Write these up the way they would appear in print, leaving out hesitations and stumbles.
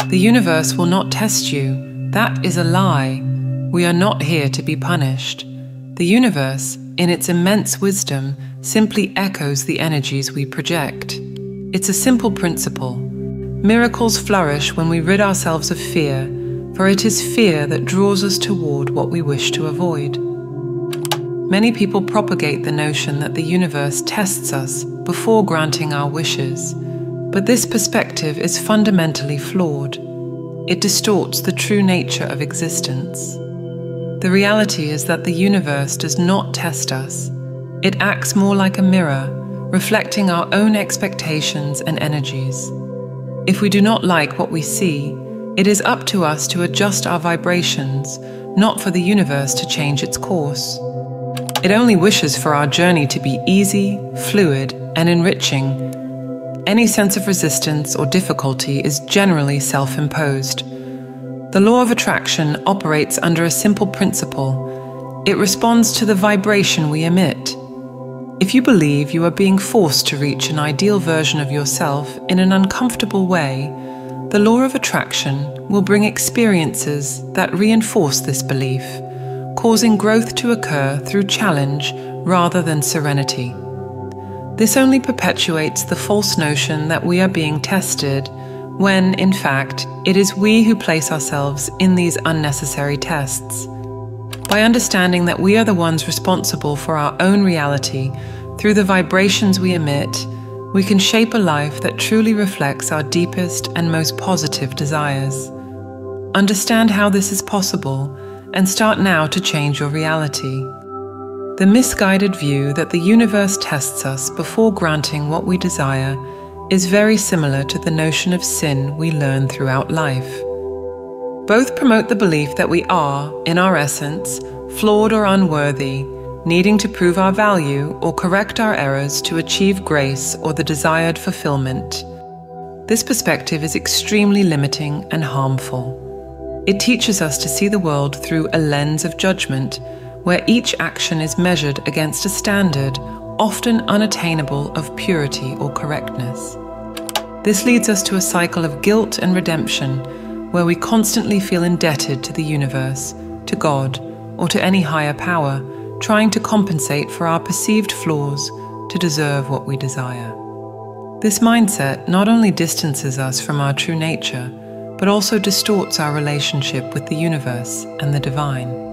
The universe will not test you. That is a lie. We are not here to be punished. The universe, in its immense wisdom, simply echoes the energies we project. It's a simple principle. Miracles flourish when we rid ourselves of fear, for it is fear that draws us toward what we wish to avoid. Many people propagate the notion that the universe tests us before granting our wishes, but this perspective is fundamentally flawed. It distorts the true nature of existence. The reality is that the universe does not test us. It acts more like a mirror, reflecting our own expectations and energies. If we do not like what we see, it is up to us to adjust our vibrations, not for the universe to change its course. It only wishes for our journey to be easy, fluid, and enriching. Any sense of resistance or difficulty is generally self-imposed. The law of attraction operates under a simple principle. It responds to the vibration we emit. If you believe you are being forced to reach an ideal version of yourself in an uncomfortable way, the law of attraction will bring experiences that reinforce this belief, causing growth to occur through challenge rather than serenity. This only perpetuates the false notion that we are being tested, when, in fact, it is we who place ourselves in these unnecessary tests. By understanding that we are the ones responsible for our own reality through the vibrations we emit, we can shape a life that truly reflects our deepest and most positive desires. Understand how this is possible and start now to change your reality. The misguided view that the universe tests us before granting what we desire is very similar to the notion of sin we learn throughout life. Both promote the belief that we are, in our essence, flawed or unworthy, needing to prove our value or correct our errors to achieve grace or the desired fulfillment. This perspective is extremely limiting and harmful. It teaches us to see the world through a lens of judgment, where each action is measured against a standard, often unattainable, of purity or correctness. This leads us to a cycle of guilt and redemption, where we constantly feel indebted to the universe, to God, or to any higher power, trying to compensate for our perceived flaws to deserve what we desire. This mindset not only distances us from our true nature, but also distorts our relationship with the universe and the divine.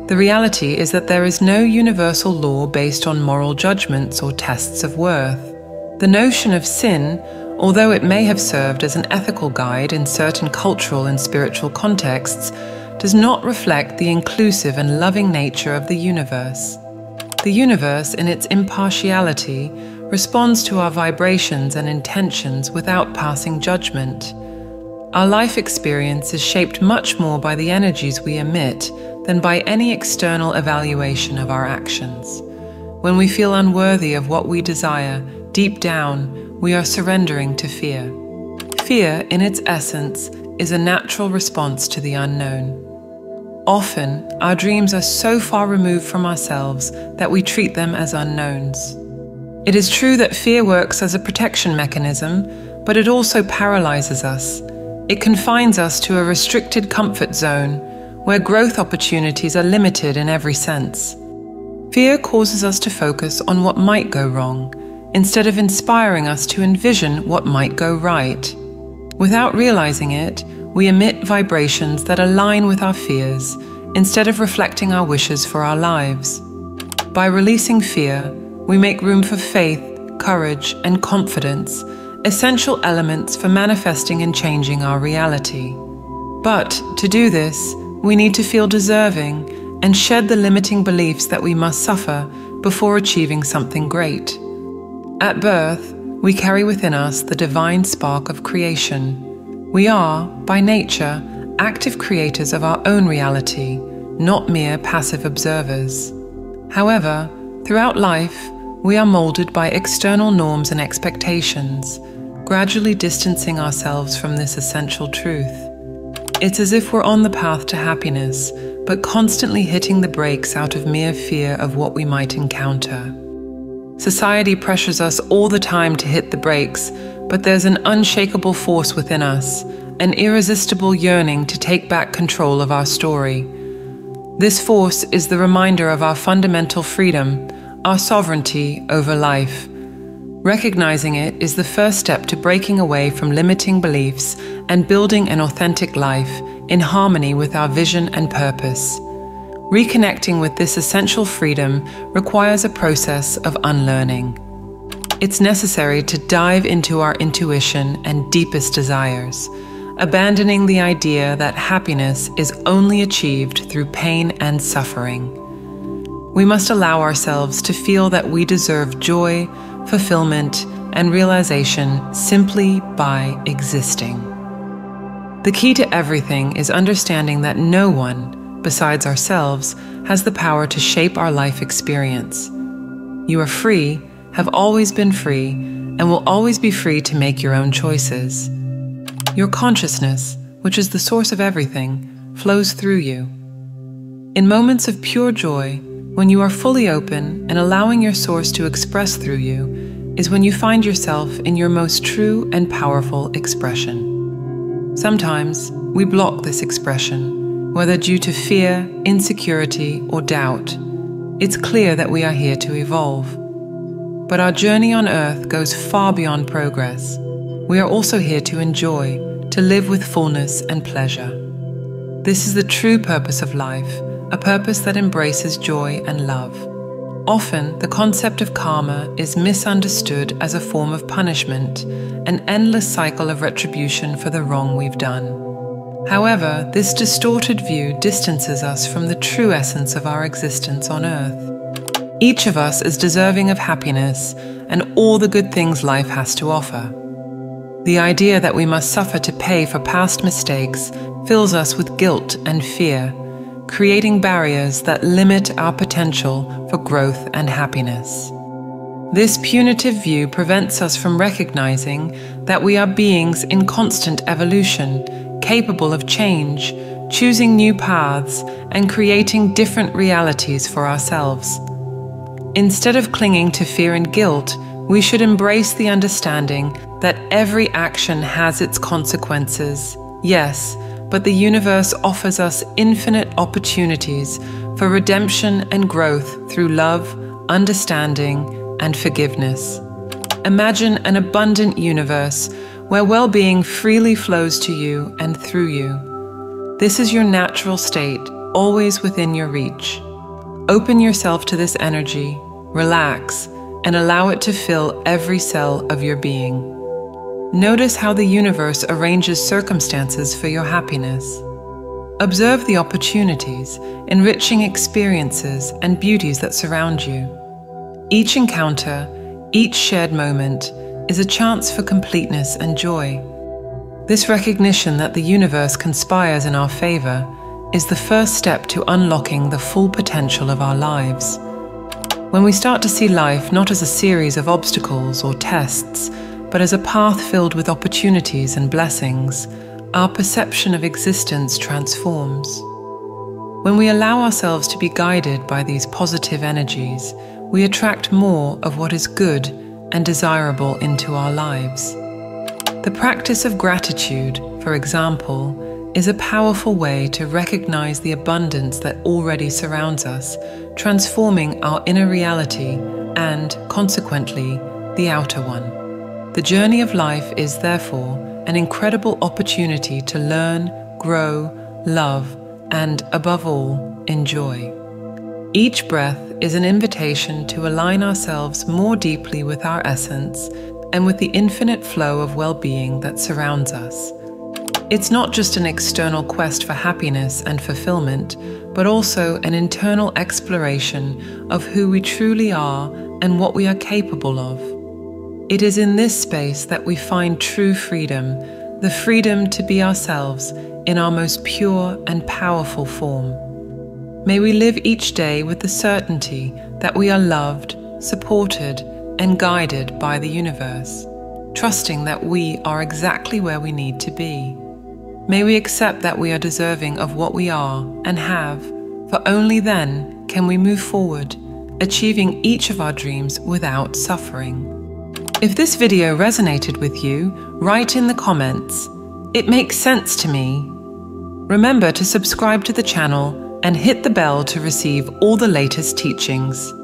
The reality is that there is no universal law based on moral judgments or tests of worth. The notion of sin, although it may have served as an ethical guide in certain cultural and spiritual contexts, does not reflect the inclusive and loving nature of the universe. The universe, in its impartiality, responds to our vibrations and intentions without passing judgment. Our life experience is shaped much more by the energies we emit than by any external evaluation of our actions. When we feel unworthy of what we desire, deep down, we are surrendering to fear. Fear, in its essence, is a natural response to the unknown. Often, our dreams are so far removed from ourselves that we treat them as unknowns. It is true that fear works as a protection mechanism, but it also paralyzes us. It confines us to a restricted comfort zone, where growth opportunities are limited in every sense. Fear causes us to focus on what might go wrong, instead of inspiring us to envision what might go right. Without realizing it, we emit vibrations that align with our fears, instead of reflecting our wishes for our lives. By releasing fear, we make room for faith, courage, and confidence, essential elements for manifesting and changing our reality. But to do this, we need to feel deserving and shed the limiting beliefs that we must suffer before achieving something great. At birth, we carry within us the divine spark of creation. We are, by nature, active creators of our own reality, not mere passive observers. However, throughout life, we are molded by external norms and expectations, gradually distancing ourselves from this essential truth. It's as if we're on the path to happiness, but constantly hitting the brakes out of mere fear of what we might encounter. Society pressures us all the time to hit the brakes, but there's an unshakable force within us, an irresistible yearning to take back control of our story. This force is the reminder of our fundamental freedom, our sovereignty over life. Recognizing it is the first step to breaking away from limiting beliefs and building an authentic life in harmony with our vision and purpose. Reconnecting with this essential freedom requires a process of unlearning. It's necessary to dive into our intuition and deepest desires, abandoning the idea that happiness is only achieved through pain and suffering. We must allow ourselves to feel that we deserve joy, fulfillment, and realization simply by existing. The key to everything is understanding that no one, besides ourselves, has the power to shape our life experience. You are free, have always been free, and will always be free to make your own choices. Your consciousness, which is the source of everything, flows through you. In moments of pure joy, when you are fully open and allowing your source to express through you, is when you find yourself in your most true and powerful expression. Sometimes we block this expression, whether due to fear, insecurity, or doubt. It's clear that we are here to evolve. But our journey on Earth goes far beyond progress. We are also here to enjoy, to live with fullness and pleasure. This is the true purpose of life, a purpose that embraces joy and love. Often, the concept of karma is misunderstood as a form of punishment, an endless cycle of retribution for the wrong we've done. However, this distorted view distances us from the true essence of our existence on Earth. Each of us is deserving of happiness and all the good things life has to offer. The idea that we must suffer to pay for past mistakes fills us with guilt and fear, creating barriers that limit our potential for growth and happiness. This punitive view prevents us from recognizing that we are beings in constant evolution, capable of change, choosing new paths, and creating different realities for ourselves. Instead of clinging to fear and guilt, we should embrace the understanding that every action has its consequences. Yes, but the universe offers us infinite opportunities for redemption and growth through love, understanding, and forgiveness. Imagine an abundant universe where well-being freely flows to you and through you. This is your natural state, always within your reach. Open yourself to this energy, relax, and allow it to fill every cell of your being. Notice how the universe arranges circumstances for your happiness. Observe the opportunities, enriching experiences, and beauties that surround you. Each encounter, each shared moment, is a chance for completeness and joy. This recognition that the universe conspires in our favor is the first step to unlocking the full potential of our lives. When we start to see life not as a series of obstacles or tests, but as a path filled with opportunities and blessings, our perception of existence transforms. When we allow ourselves to be guided by these positive energies, we attract more of what is good and desirable into our lives. The practice of gratitude, for example, is a powerful way to recognize the abundance that already surrounds us, transforming our inner reality and, consequently, the outer one. The journey of life is, therefore, an incredible opportunity to learn, grow, love, and, above all, enjoy. Each breath is an invitation to align ourselves more deeply with our essence and with the infinite flow of well-being that surrounds us. It's not just an external quest for happiness and fulfillment, but also an internal exploration of who we truly are and what we are capable of. It is in this space that we find true freedom, the freedom to be ourselves in our most pure and powerful form. May we live each day with the certainty that we are loved, supported, and guided by the universe, trusting that we are exactly where we need to be. May we accept that we are deserving of what we are and have, for only then can we move forward, achieving each of our dreams without suffering. If this video resonated with you, write in the comments. It makes sense to me. Remember to subscribe to the channel and hit the bell to receive all the latest teachings.